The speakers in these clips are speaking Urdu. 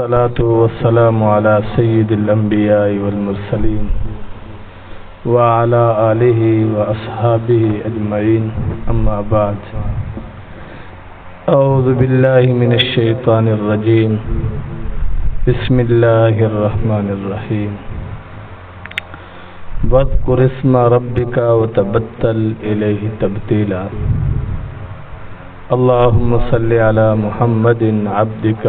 والصلاة والسلام على سيد الأنبياء والمرسلين وعلى آله وأصحابه أجمعين أما بعد أعوذ بالله من الشيطان الرجيم بسم الله الرحمن الرحيم واذكر اسم ربك وتبتل إليه تبتيلا اللهم صل على محمد عبدك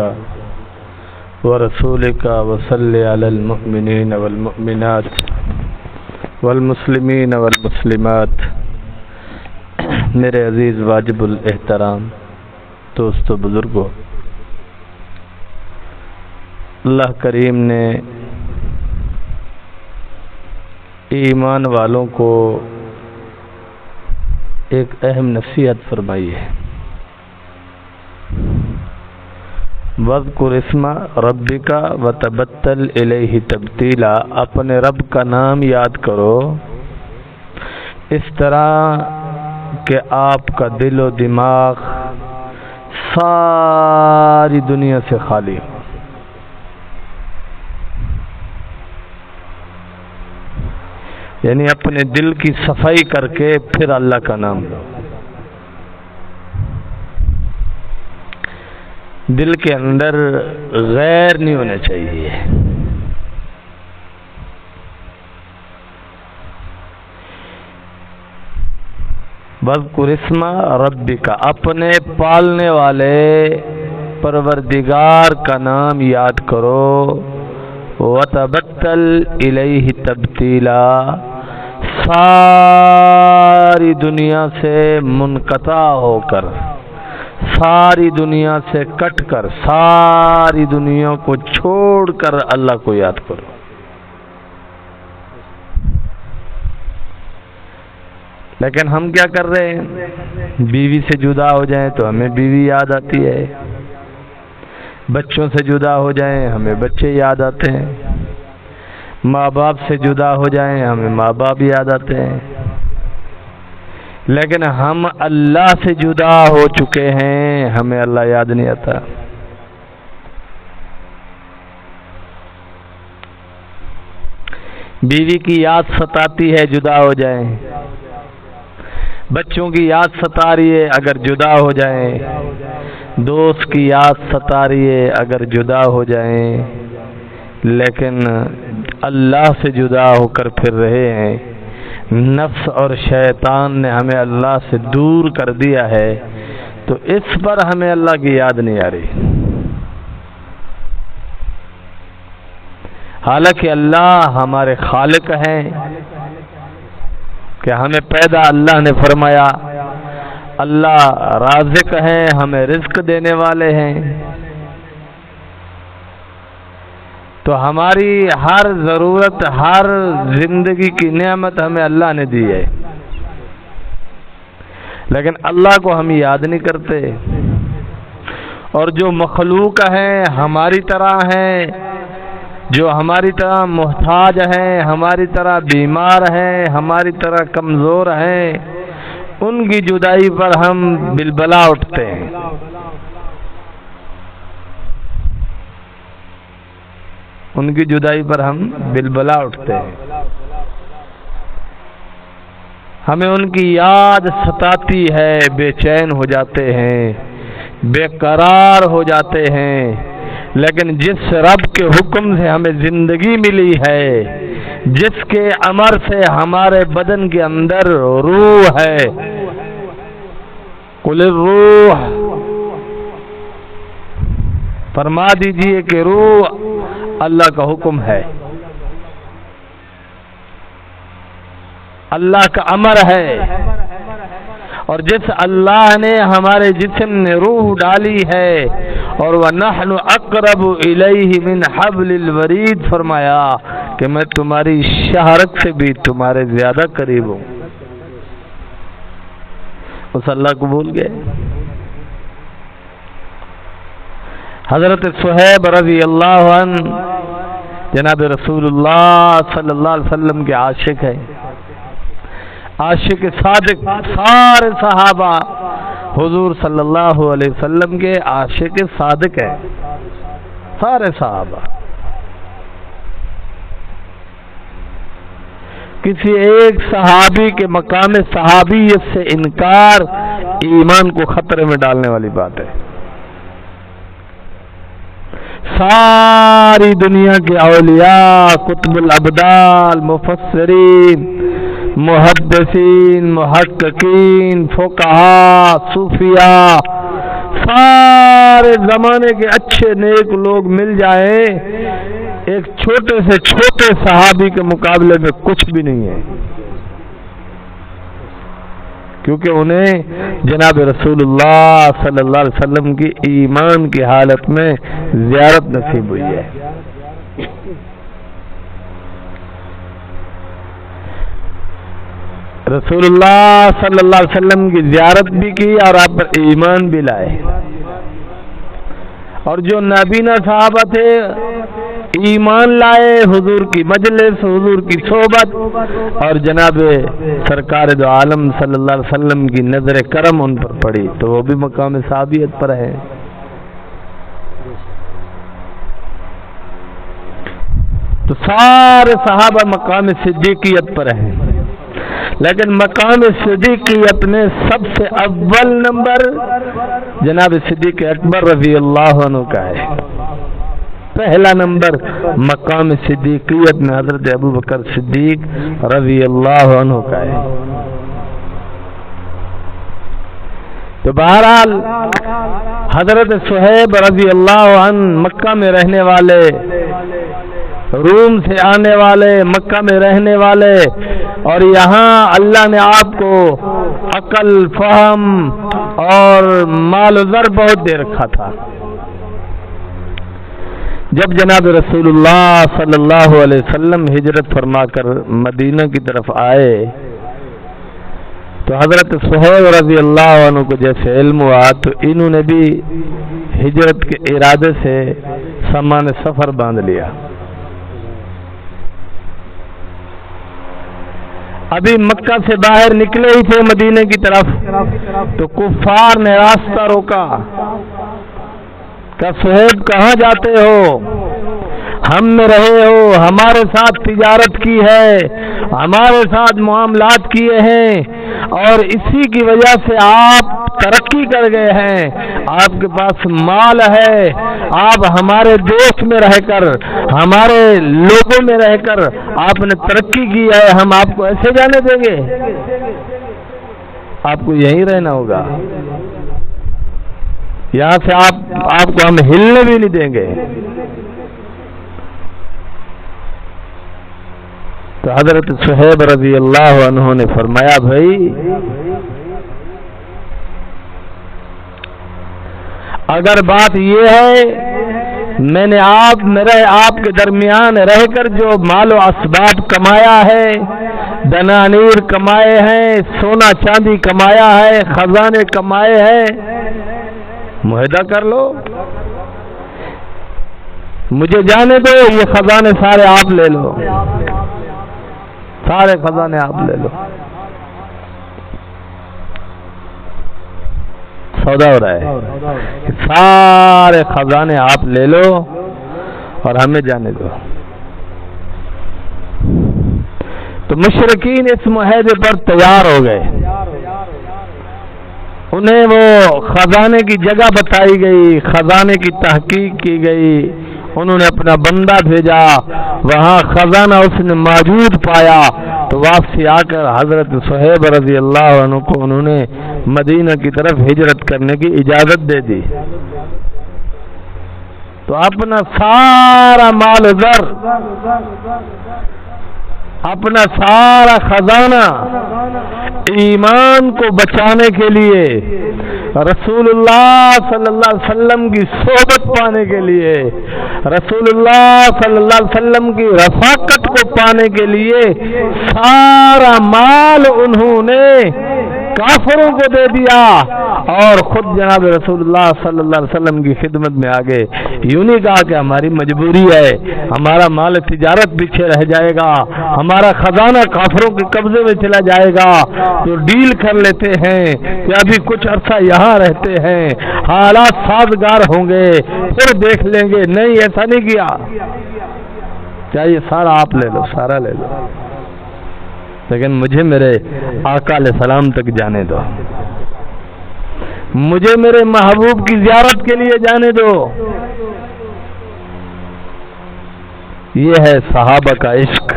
ورسولك وصل على المؤمنين والمؤمنات والمسلمین والمسلمات۔ میرے عزیز واجب الاحترام دوستو بزرگو، اللہ کریم نے ایمان والوں کو ایک اہم نصیحت فرمائی ہے۔ وَاذْكُرِ اسْمَ رَبِّكَ وَتَبَتَّلْ إِلَيْهِ تَبْتِيلًا، اپنے رب کا نام یاد کرو اس طرح کہ آپ کا دل و دماغ ساری دنیا سے خالی ہو۔ یعنی اپنے دل کی صفائی کر کے پھر اللہ کا نام لو۔ دل کے اندر غیر نہیں ہونا چاہیے۔ وَاذْكُرِ اسْمَ رَبِّكَ، اپنے پالنے والے پروردگار کا نام یاد کرو۔ وَتَبَتَّلْ إِلَيْهِ تَبْتِيلًا، ساری دنیا سے منقطع ہو کر، ساری دنیا سے کٹ کر، ساری دنیا کو چھوڑ کر اللہ کو یاد کرو۔ لیکن ہم کیا کر رہے ہیں؟ بیوی سے جدا ہو جائیں تو ہمیں بیوی یاد آتی ہے، بچوں سے جدا ہو جائیں ہمیں بچے یاد آتے ہیں، ماں باپ سے جدا ہو جائیں ہمیں ماں باپ یاد آتے ہیں، لیکن ہم اللہ سے جدا ہو چکے ہیں، ہمیں اللہ یاد نہیں آتا۔ بیوی کی یاد ستاتی ہے جدا ہو جائیں، بچوں کی یاد ستا رہی ہے اگر جدا ہو جائیں، دوست کی یاد ستا رہی ہے اگر جدا ہو جائیں، لیکن اللہ سے جدا ہو کر پھر رہے ہیں۔ نفس اور شیطان نے ہمیں اللہ سے دور کر دیا ہے، تو اس پر ہمیں اللہ کی یاد نہیں آ رہی۔ حالانکہ اللہ ہمارے خالق ہیں، کہ ہمیں پیدا اللہ نے فرمایا، اللہ رازق ہیں، ہمیں رزق دینے والے ہیں، تو ہماری ہر ضرورت، ہر زندگی کی نعمت ہمیں اللہ نے دی ہے، لیکن اللہ کو ہم یاد نہیں کرتے۔ اور جو مخلوق ہیں ہماری طرح ہیں، جو ہماری طرح محتاج ہیں، ہماری طرح بیمار ہیں، ہماری طرح کمزور ہیں، ان کی جدائی پر ہم بلبلا اٹھتے ہیں۔ ان کی جدائی پر ہم بلبلا اٹھتے ہیں، ہمیں ان کی یاد ستاتی ہے، بے چین ہو جاتے ہیں، بے قرار ہو جاتے ہیں۔ لیکن جس رب کے حکم سے ہمیں زندگی ملی ہے، جس کے امر سے ہمارے بدن کے اندر روح ہے، قل الروح، فرما دیجئے کہ روح اللہ کا حکم ہے، اللہ کا امر ہے، اور جس اللہ نے ہمارے جسم میں روح ڈالی ہے، اور وَنَحْنُ أَقْرَبُ إِلَيْهِ مِنْ حَبْلِ الْوَرِيدِ، فرمایا کہ میں تمہاری شہرت سے بھی تمہارے زیادہ قریب ہوں۔ اس اللہ کو بھول گئے۔ حضرت صہیب رضی اللہ عنہ جناب رسول اللہ صلی اللہ علیہ وسلم کے عاشق ہیں، عاشق صادق، سارے صحابہ حضور صلی اللہ علیہ وسلم کے عاشق صادق ہیں، سارے صحابہ. کسی ایک صحابی کے مقام صحابیت سے انکار ایمان کو خطرے میں ڈالنے والی بات ہے. ساری دنیا کے اولیاء، قطب الابدال، مفسرین، محدثین، محققین، فقہاء، صوفیاء، سارے زمانے کے اچھے نیک لوگ مل جائیں، ایک چھوٹے سے چھوٹے صحابی کے مقابلے میں کچھ بھی نہیں ہے، کیونکہ انہیں جناب رسول اللہ صلی اللہ علیہ وسلم کی ایمان کی حالت میں زیارت نصیب ہوئی ہے. رسول اللہ صلی اللہ علیہ وسلم کی زیارت بھی کی اور آپ پر ایمان بھی لائے. اور جو نابینا صحابہ تھے ایمان لائے، حضور کی مجلس، حضور کی صحبت اور جناب سرکار دو عالم صلی اللہ علیہ وسلم کی نظر کرم ان پر پڑی، تو وہ بھی مقام صحابیت پر ہے. تو سارے صحابہ مقام صدیقیت پر ہیں، لیکن مقام صدیقیت میں سب سے اول نمبر جناب صدیق اکبر رضی اللہ عنہ کا ہے. پہلا نمبر مقام صدیقیت میں حضرت ابو بکر صدیق رضی اللہ عنہ کا ہے. تو بہرحال حضرت صہیب رضی اللہ عنہ مکہ میں رہنے والے، روم سے آنے والے، مکہ میں رہنے والے، اور یہاں اللہ نے آپ کو عقل، فہم اور مال و زر بہت دے رکھا تھا. جب جناب رسول اللہ صلی اللہ علیہ وسلم ہجرت فرما کر مدینہ کی طرف آئے تو حضرت صہیب رضی اللہ عنہ کو جیسے علم ہوا تو انہوں نے بھی ہجرت کے ارادے سے سامان سفر باندھ لیا. ابھی مکہ سے باہر نکلے ہی تھے مدینے کی طرف تو کفار نے راستہ روکا کہ صہیب کہاں جاتے ہو؟ ہم میں رہے ہو، ہمارے ساتھ تجارت کی ہے، ہمارے ساتھ معاملات کیے ہیں اور اسی کی وجہ سے آپ ترقی کر گئے ہیں، آپ کے پاس مال ہے، آپ ہمارے دیش میں رہ کر، ہمارے لوگوں میں رہ کر آپ نے ترقی کی ہے، ہم آپ کو ایسے جانے دیں گے؟ آپ کو یہیں رہنا ہوگا، یہاں سے آپ کو ہم ہلنے بھی نہیں دیں گے. تو حضرت صہیب رضی اللہ عنہ نے فرمایا بھائی اگر بات یہ ہے میں نے آپ کے درمیان رہ کر جو مال و اسباب کمایا ہے، دنانیر کمائے ہیں، سونا چاندی کمایا ہے، خزانے کمائے ہیں، معاہدہ کر لو، مجھے جانے دو، یہ خزانے سارے آپ لے لو، سارے خزانے آپ لے لو. سودا ہو رہا ہے کہ سارے خزانے آپ لے لو اور ہمیں جانے دو. تو مشرکین اس معاہدے پر تیار ہو گئے، انہیں وہ خزانے کی جگہ بتائی گئی، خزانے کی تحقیق کی گئی، انہوں نے اپنا بندہ بھیجا، وہاں خزانہ اس نے موجود پایا تو واپسی آ کر حضرت صہیب رضی اللہ عنہ کو انہوں نے مدینہ کی طرف ہجرت کرنے کی اجازت دے دی. تو اپنا سارا مال و زر، اپنا سارا خزانہ ایمان کو بچانے کے لیے، رسول اللہ صلی اللہ علیہ وسلم کی صحبت پانے کے لیے، رسول اللہ صلی اللہ علیہ وسلم کی رفاقت کو پانے کے لیے سارا مال انہوں نے کافروں کو دے دیا اور خود جناب رسول اللہ صلی اللہ علیہ وسلم کی خدمت میں آگے یوں نہیں کہا کہ ہماری مجبوری ہے، ہمارا مال تجارت پیچھے رہ جائے گا، ہمارا خزانہ کافروں کے قبضے میں چلا جائے گا، تو ڈیل کر لیتے ہیں کہ ابھی کچھ عرصہ یہاں رہتے ہیں، حالات سازگار ہوں گے پھر دیکھ لیں گے۔ نہیں، ایسا نہیں کیا، چاہیے سارا آپ لے لو، سارا لے لو، لیکن مجھے میرے آقا علیہ السلام تک جانے دو، مجھے میرے محبوب کی زیارت کے لیے جانے دو۔ یہ ہے صحابہ کا عشق،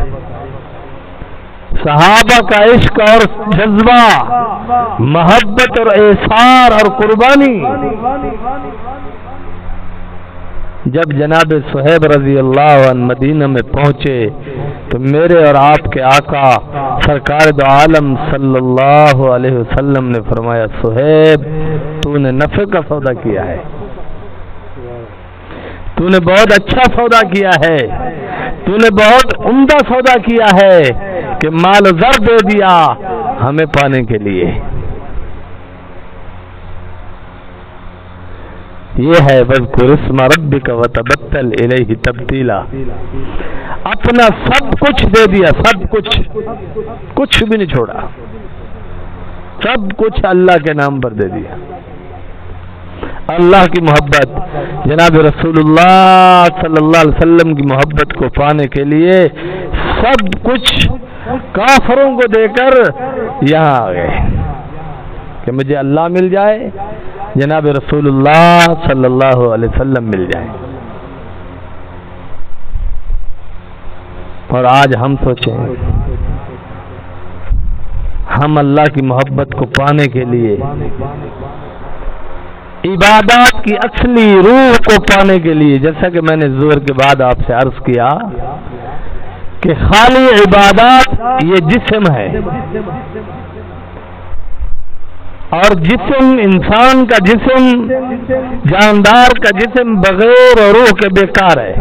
صحابہ کا عشق اور جذبہ، محبت اور ایثار اور قربانی۔ جب جناب صہیب رضی اللہ عنہ مدینہ میں پہنچے تو میرے اور آپ کے آقا سرکار دو عالم صلی اللہ علیہ وسلم نے فرمایا، صہیب تو نے نفع کا سودا کیا ہے، تو نے بہت اچھا سودا کیا ہے، تو نے بہت عمدہ سودا کیا ہے کہ مال و زر دے دیا ہمیں پانے کے لیے۔ یہ ہے وَاذْكُرِ اسْمَ رَبِّكَ وَتَبَتَّلْ إِلَيْهِ تَبْتِيلًا، اپنا سب کچھ دے دیا، سب کچھ، کچھ بھی نہیں چھوڑا، سب کچھ اللہ کے نام پر دے دیا۔ اللہ کی محبت، جناب رسول اللہ صلی اللہ علیہ وسلم کی محبت کو پانے کے لیے سب کچھ کافروں کو دے کر یہاں آ گئے کہ مجھے اللہ مل جائے، جناب رسول اللہ صلی اللہ علیہ وسلم مل جائے۔ اور آج ہم سوچیں، ہم اللہ کی محبت کو پانے کے لیے، عبادات کی اصلی روح کو پانے کے لیے، جیسا کہ میں نے ظہر کے بعد آپ سے عرض کیا کہ خالی عبادات یہ جسم ہے، اور جسم، انسان کا جسم، جاندار کا جسم بغیر روح کے بیکار ہے۔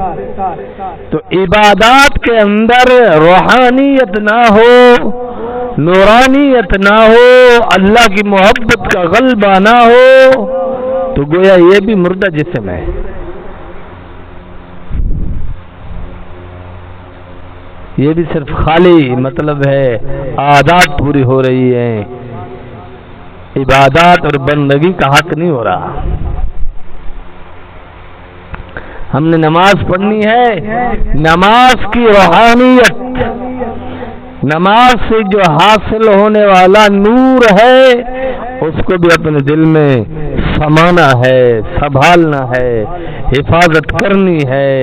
تو عبادات کے اندر روحانیت نہ ہو، نورانیت نہ ہو، اللہ کی محبت کا غلبہ نہ ہو، تو گویا یہ بھی مردہ جسم ہے۔ یہ بھی صرف خالی مطلب ہے عادات پوری ہو رہی ہیں، عبادات اور بندگی کا حق نہیں ہو رہا۔ ہم نے نماز پڑھنی ہے، نماز کی روحانیت، نماز سے جو حاصل ہونے والا نور ہے اس کو بھی اپنے دل میں سمانا ہے، سنبھالنا ہے، حفاظت کرنی ہے،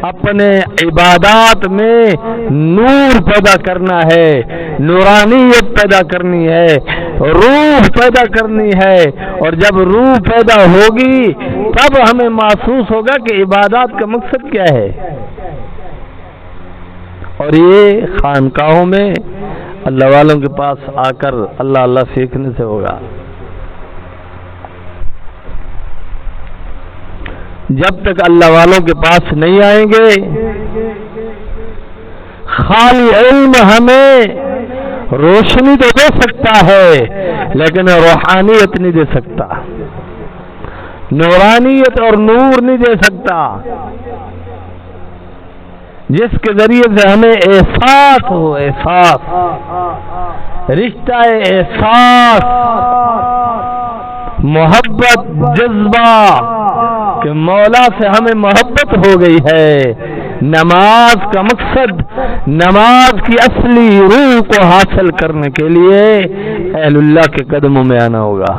اپنے عبادات میں نور پیدا کرنا ہے، نورانیت پیدا کرنی ہے، روح پیدا کرنی ہے۔ اور جب روح پیدا ہوگی تب ہمیں محسوس ہوگا کہ عبادات کا مقصد کیا ہے۔ اور یہ خانقاہوں میں اللہ والوں کے پاس آ کر اللہ اللہ سیکھنے سے ہوگا۔ جب تک اللہ والوں کے پاس نہیں آئیں گے، خالی علم ہمیں روشنی تو دے سکتا ہے لیکن روحانیت نہیں دے سکتا، نورانیت اور نور نہیں دے سکتا، جس کے ذریعے سے ہمیں احساس ہو، احساس، رشتہ احساس، محبت، جذبہ کہ مولا سے ہمیں محبت ہو گئی ہے۔ نماز کا مقصد، نماز کی اصلی روح کو حاصل کرنے کے لیے اہل اللہ کے قدموں میں آنا ہوگا۔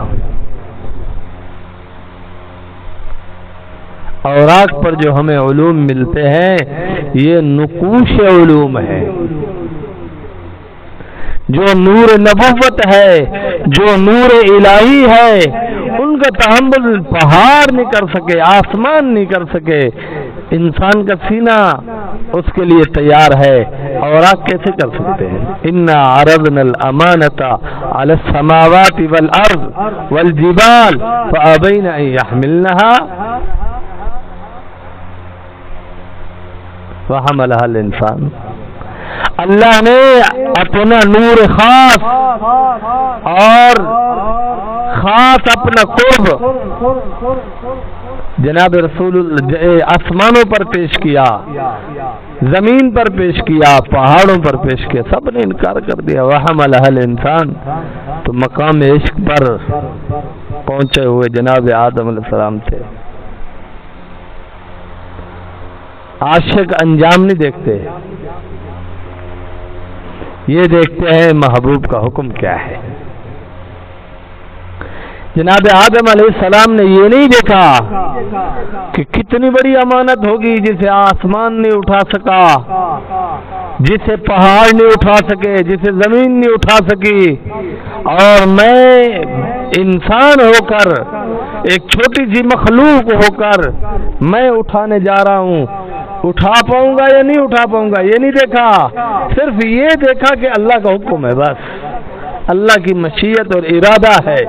اوراق پر جو ہمیں علوم ملتے ہیں یہ نقوش علوم ہے، جو نور نبوت ہے، جو نور الہی ہے، ان کا تحمل پہاڑ نہیں کر سکے، آسمان نہیں کر سکے، انسان کا سینہ اس کے لیے تیار ہے، اوراق کیسے کر سکتے ہیں؟ انا عرضنا الامانۃ علی السماوات والارض والجبال فابین ان يحملنها وحملها الانسان۔ اللہ نے اپنا نور خاص اور خاص اپنا قرب جناب رسول آسمانوں پر پیش کیا، زمین پر پیش کیا، پہاڑوں پر پیش کیا، سب نے انکار کر دیا۔ وحملہ الانسان، تو مقام عشق پر پہنچے ہوئے جناب آدم علیہ السلام تھے۔ عاشق انجام نہیں دیکھتے، یہ دیکھتے ہیں محبوب کا حکم کیا ہے۔ جناب آدم علیہ السلام نے یہ نہیں دیکھا کہ کتنی بڑی امانت ہوگی جسے آسمان نہیں اٹھا سکا، جسے پہاڑ نہیں اٹھا سکے، جسے زمین نہیں اٹھا سکی، اور میں انسان ہو کر، ایک چھوٹی سی مخلوق ہو کر میں اٹھانے جا رہا ہوں، اٹھا پاؤں گا یا نہیں اٹھا پاؤں گا، یہ نہیں دیکھا، صرف یہ دیکھا کہ اللہ کا حکم ہے، بس اللہ کی مشیت اور ارادہ ہے۔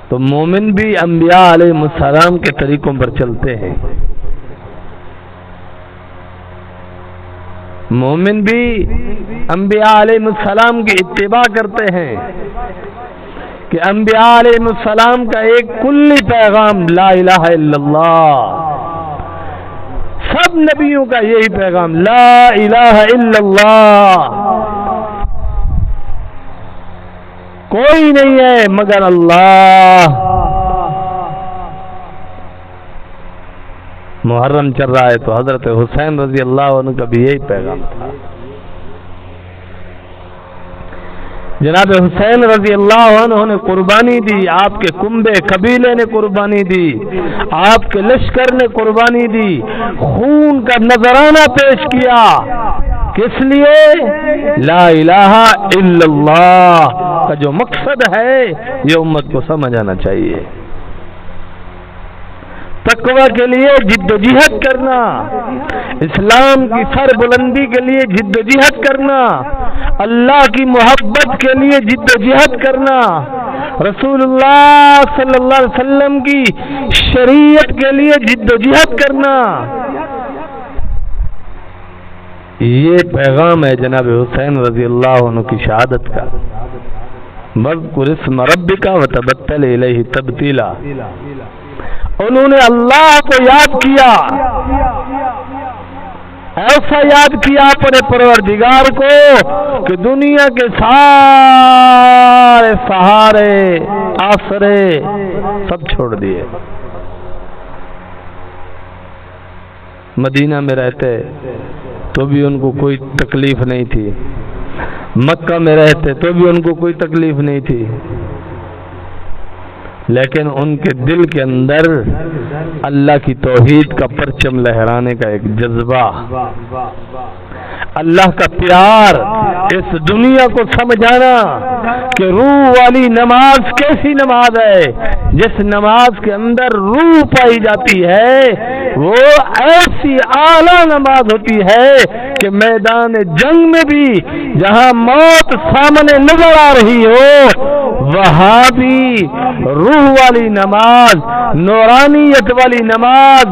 تو مومن بھی انبیاء علیہ السلام کے طریقوں پر چلتے ہیں، مومن بھی انبیاء علیہ السلام کی اتباع کرتے ہیں کہ انبیاء علیہ السلام کا ایک کلی پیغام لا الہ الا اللہ، سب نبیوں کا یہی پیغام لا الہ الا اللہ، کوئی نہیں ہے مگر اللہ۔ محرم چل رہا ہے تو حضرت حسین رضی اللہ عنہ کا بھی یہی پیغام تھا۔ جناب حسین رضی اللہ عنہ نے قربانی دی، آپ کے کنبے قبیلے نے قربانی دی، آپ کے لشکر نے قربانی دی، خون کا نذرانہ پیش کیا، کس لیے؟ لا الہ الا اللہ کا جو مقصد ہے یہ امت کو سمجھ آنا چاہیے۔ تقوی کے لیے جد و جہد کرنا، اسلام کی سر بلندی کے لیے جد و جہد کرنا، اللہ کی محبت کے لیے جد و جہد کرنا، رسول اللہ صلی اللہ علیہ وسلم کی شریعت کے لیے جد و جہد کرنا، یہ پیغام ہے جناب حسین رضی اللہ عنہ کی شہادت کا۔ وَاذْكُرِ اسْمَ رَبِّكَ وَتَبَتَّلْ إِلَيْهِ تَبْتِيلًا، انہوں نے اللہ کو یاد کیا، ایسا یاد کیا اپنے پروردگار کو کہ دنیا کے سارے سہارے آسرے سب چھوڑ دیے، مدینہ میں رہتے تو بھی ان کو کوئی تکلیف نہیں تھی، مکہ میں رہتے تو بھی ان کو کوئی تکلیف نہیں تھی، لیکن ان کے دل کے اندر اللہ کی توحید کا پرچم لہرانے کا ایک جذبہ، اللہ کا پیار، اس دنیا کو سمجھانا کہ روح والی نماز کیسی نماز ہے، جس نماز کے اندر روح پائی جاتی ہے وہ ایسی اعلیٰ نماز ہوتی ہے کہ میدان جنگ میں بھی جہاں موت سامنے نظر آ رہی ہو وہاں بھی روح والی نماز، نورانیت والی نماز،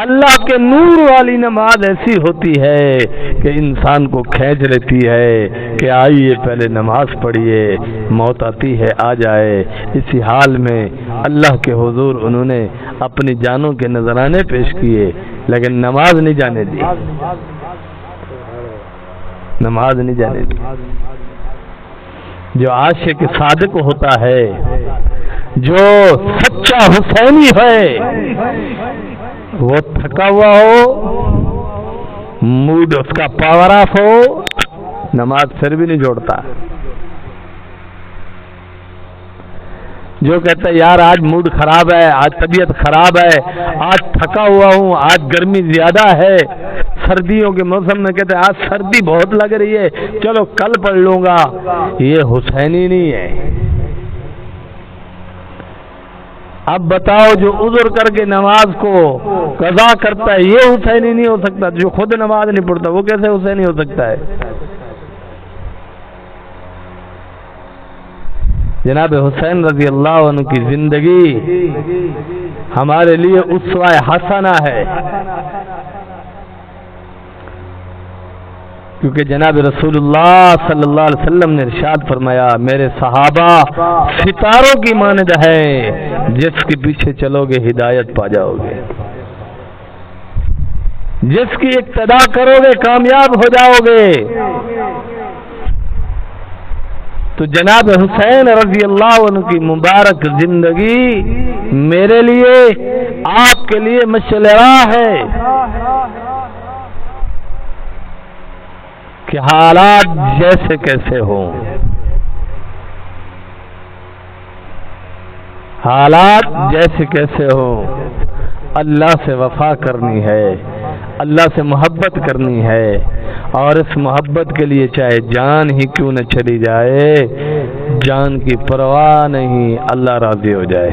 اللہ کے نور والی نماز ایسی ہوتی ہے کہ انسان کو کھینچ لیتی ہے کہ آئیے پہلے نماز پڑھیے، موت آتی ہے آ جائے۔ اسی حال میں اللہ کے حضور انہوں نے اپنی جانوں کے نذرانے پیش کیے، لیکن نماز نہیں جانے دی، نماز نہیں جانے دی۔ جو عاشق صادق ہوتا ہے، جو سچا حسینی ہے، وہ تھکا ہوا ہو، موڈ اس کا پاور آف ہو، نماز پھر بھی نہیں جوڑتا۔ جو کہتا ہے یار آج موڈ خراب ہے، آج طبیعت خراب ہے، آج تھکا ہوا ہوں، آج گرمی زیادہ ہے، سردیوں کے موسم میں کہتے ہیں آج سردی بہت لگ رہی ہے، چلو کل پڑھ لوں گا، یہ حسینی نہیں ہے۔ اب بتاؤ جو عذر کر کے نماز کو قضا کرتا ہے یہ حسینی نہیں ہو سکتا، جو خود نماز نہیں پڑھتا وہ کیسے حسینی ہو سکتا ہے؟ جناب حسین رضی اللہ عنہ کی زندگی ہمارے لیے اسوہ حسنہ ہے۔ کیونکہ جناب رسول اللہ صلی اللہ علیہ وسلم نے ارشاد فرمایا میرے صحابہ ستاروں کی مانند ہے، جس کے پیچھے چلو گے ہدایت پا جاؤ گے، جس کی اقتدا کرو گے کامیاب ہو جاؤ گے۔ تو جناب حسین رضی اللہ عنہ کی مبارک زندگی میرے لیے آپ کے لیے مشعل راہ ہے کہ حالات جیسے کیسے ہوں، حالات جیسے کیسے ہوں، اللہ سے وفا کرنی ہے، اللہ سے محبت کرنی ہے، اور اس محبت کے لیے چاہے جان ہی کیوں نہ چلی جائے، جان کی پرواہ نہیں، اللہ راضی ہو جائے،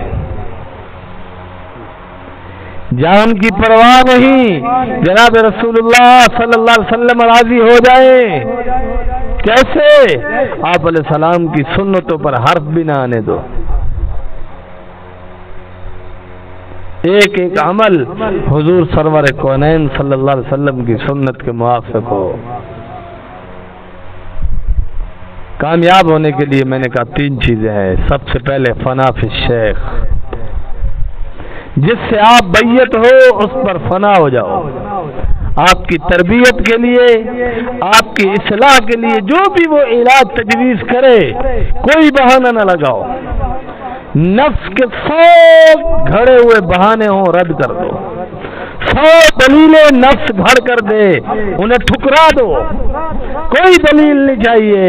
جان کی پرواہ نہیں، جناب رسول اللہ صلی اللہ علیہ وسلم راضی ہو جائے۔ کیسے؟ آپ علیہ السلام کی سنتوں پر حرف بھی نہ آنے دو، ایک ایک عمل حضور سرور کونین صلی اللہ علیہ وسلم کی سنت کے موافق ہو۔ کامیاب ہونے کے لیے میں نے کہا 3 چیزیں ہیں۔ سب سے پہلے فنا فی الشیخ، جس سے آپ بیعت ہو اس پر فنا ہو جاؤ، آپ کی تربیت کے لیے، آپ کی اصلاح کے لیے جو بھی وہ علاج تجویز کرے کوئی بہانہ نہ لگاؤ، نفس کے 100 گھڑے ہوئے بہانے ہوں رد کر دو، 100 دلیلیں نفس گھڑ کر دے انہیں ٹھکرا دو، کوئی دلیل نہیں چاہیے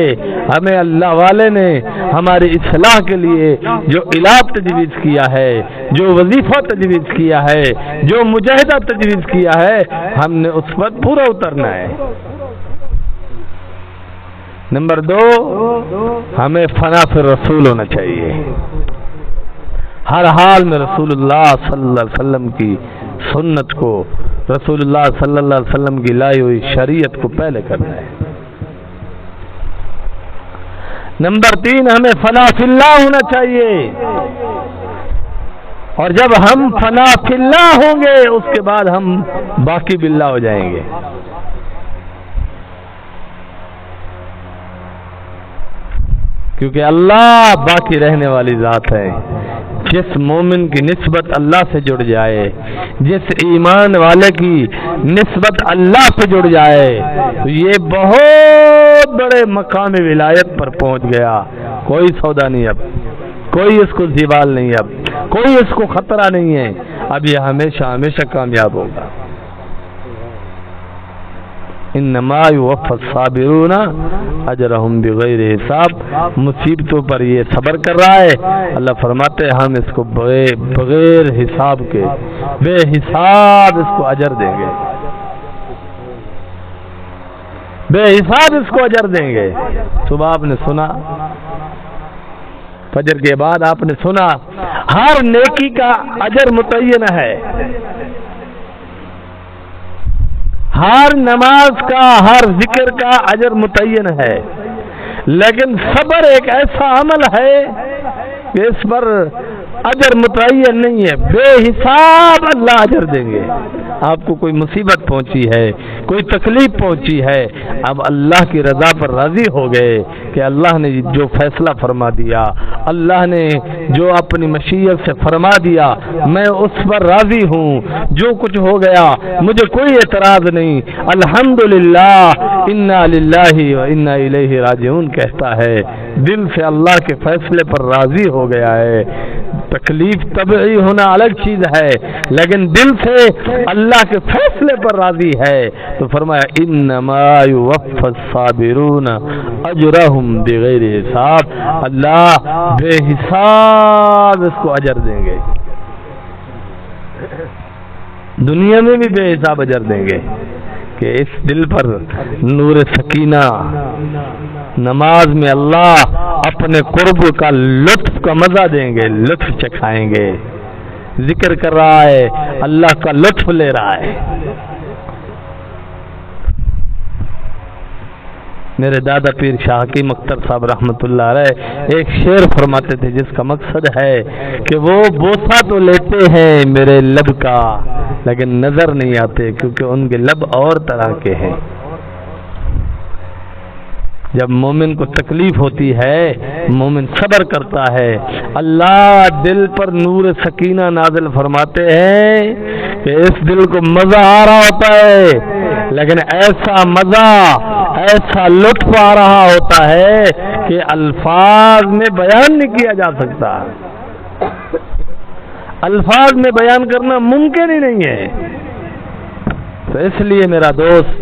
ہمیں۔ اللہ والے نے ہماری اصلاح کے لیے جو علاج تجویز کیا ہے، جو وظیفہ تجویز کیا ہے، جو مجاہدہ تجویز کیا ہے، ہم نے اس پر پورا اترنا ہے۔ نمبر 2، ہمیں فنا فی الرسول ہونا چاہیے، ہر حال میں رسول اللہ صلی اللہ علیہ وسلم کی سنت کو، رسول اللہ صلی اللہ علیہ وسلم کی لائی ہوئی شریعت کو پہلے کرنا ہے۔ نمبر 3، ہمیں فنا فی اللہ ہونا چاہیے، اور جب ہم فنا فی اللہ ہوں گے اس کے بعد ہم باقی باللہ ہو جائیں گے۔ کیونکہ اللہ باقی رہنے والی ذات ہے۔ جس مومن کی نسبت اللہ سے جڑ جائے، جس ایمان والے کی نسبت اللہ سے جڑ جائے، تو یہ بہت بڑے مقام ولایت پر پہنچ گیا۔ کوئی سودا نہیں، اب کوئی اس کو زوال نہیں، اب کوئی اس کو خطرہ نہیں ہے، اب یہ ہمیشہ ہمیشہ کامیاب ہوگا۔ انما یوفی الصابرون اجرہم بغیر حساب، مصیبتوں پر یہ صبر کر رہا ہے، اللہ فرماتے ہیں ہم اس کو بغیر حساب کے، بے حساب اس کو اجر دیں گے، بے حساب اس کو اجر دیں گے۔ صبح آپ نے سنا، فجر کے بعد آپ نے سنا، ہر نیکی کا اجر متعین ہے، ہر نماز کا، ہر ذکر کا اجر متعین ہے، لیکن صبر ایک ایسا عمل ہے کہ اس پر اجر متعین نہیں ہے، بے حساب اللہ اجر دیں گے۔ آپ کو کوئی مصیبت پہنچی ہے، کوئی تکلیف پہنچی ہے، اب اللہ کی رضا پر راضی ہو گئے کہ اللہ نے جو فیصلہ فرما دیا، اللہ نے جو اپنی مشیت سے فرما دیا، میں اس پر راضی ہوں، جو کچھ ہو گیا مجھے کوئی اعتراض نہیں، الحمدللہ، انا للہ و انا الیہ راجعون کہتا ہے، دل سے اللہ کے فیصلے پر راضی ہو گیا ہے۔ تکلیف طبعی ہونا الگ چیز ہے، لیکن دل سے اللہ کے فیصلے پر راضی ہے، تو فرمایا انما یوفی الصابرون اجرہم بغیر حساب، اللہ بے حساب اس کو اجر دیں گے، دنیا میں بھی بے حساب اجر دیں گے، کہ اس دل پر نور سکینہ، نماز میں اللہ اپنے قرب کا لطف کا مزہ دیں گے، لطف چکھائیں گے، ذکر کر رہا ہے اللہ کا لطف لے رہا ہے۔ میرے دادا پیر شاہ حکیم اختر صاحب رحمۃ اللہ علیہ ایک شعر فرماتے تھے جس کا مقصد ہے کہ وہ بوسہ تو لیتے ہیں میرے لب کا لیکن نظر نہیں آتے، کیونکہ ان کے لب اور طرح کے ہیں۔ جب مومن کو تکلیف ہوتی ہے مومن صبر کرتا ہے، اللہ دل پر نور سکینہ نازل فرماتے ہیں کہ اس دل کو مزہ آ رہا ہوتا ہے، لیکن ایسا مزہ، ایسا لطف آ رہا ہوتا ہے کہ الفاظ میں بیان نہیں کیا جا سکتا، الفاظ میں بیان کرنا ممکن ہی نہیں ہے۔ تو اس لیے میرا دوست،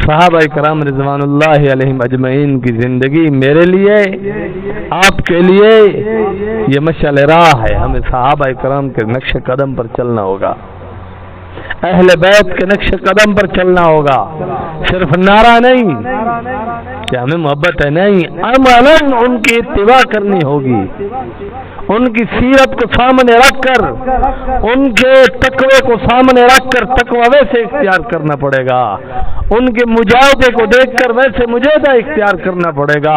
صحابہ کرام رضوان اللہ علیہم اجمعین کی زندگی میرے لیے، آپ کے لیے یہ مشعل راہ ہے۔ ہمیں صحابہ کرام کے نقش قدم پر چلنا ہوگا، اہل بیت کے نقش قدم پر چلنا ہوگا، صرف نعرہ نہیں کہ ہمیں محبت ہے، نہیں، عملاً ان کی اتباع کرنی ہوگی، ان کی سیرت کو سامنے رکھ کر، ان کے تقوی کو سامنے رکھ کر تقوی ویسے اختیار کرنا پڑے گا، ان کے مجاہدے کو دیکھ کر ویسے مجاہدہ اختیار کرنا پڑے گا،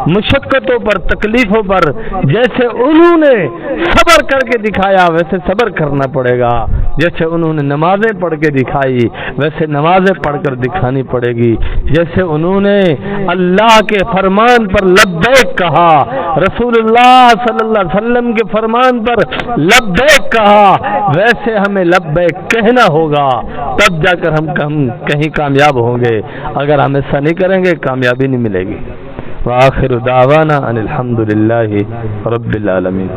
مشقتوں پر، تکلیفوں پر جیسے انہوں نے صبر کر کے دکھایا ویسے صبر کرنا پڑے گا، جیسے انہوں نے نمازیں پڑھ کے دکھائی ویسے نمازیں پڑھ کر دکھانی پڑے گی، جیسے انہوں نے اللہ کے فرمان پر لبیک کہا، رسول اللہ صلی اللہ علیہ وسلم کے فرمان پر لبیک کہا، ویسے ہمیں لبیک کہنا ہوگا، تب جا کر ہم کہیں کامیاب ہوں گے، اگر ہم ایسا نہیں کریں گے کامیابی نہیں ملے گی۔ وآخر دعوانا ان الحمد للہ رب العالمین۔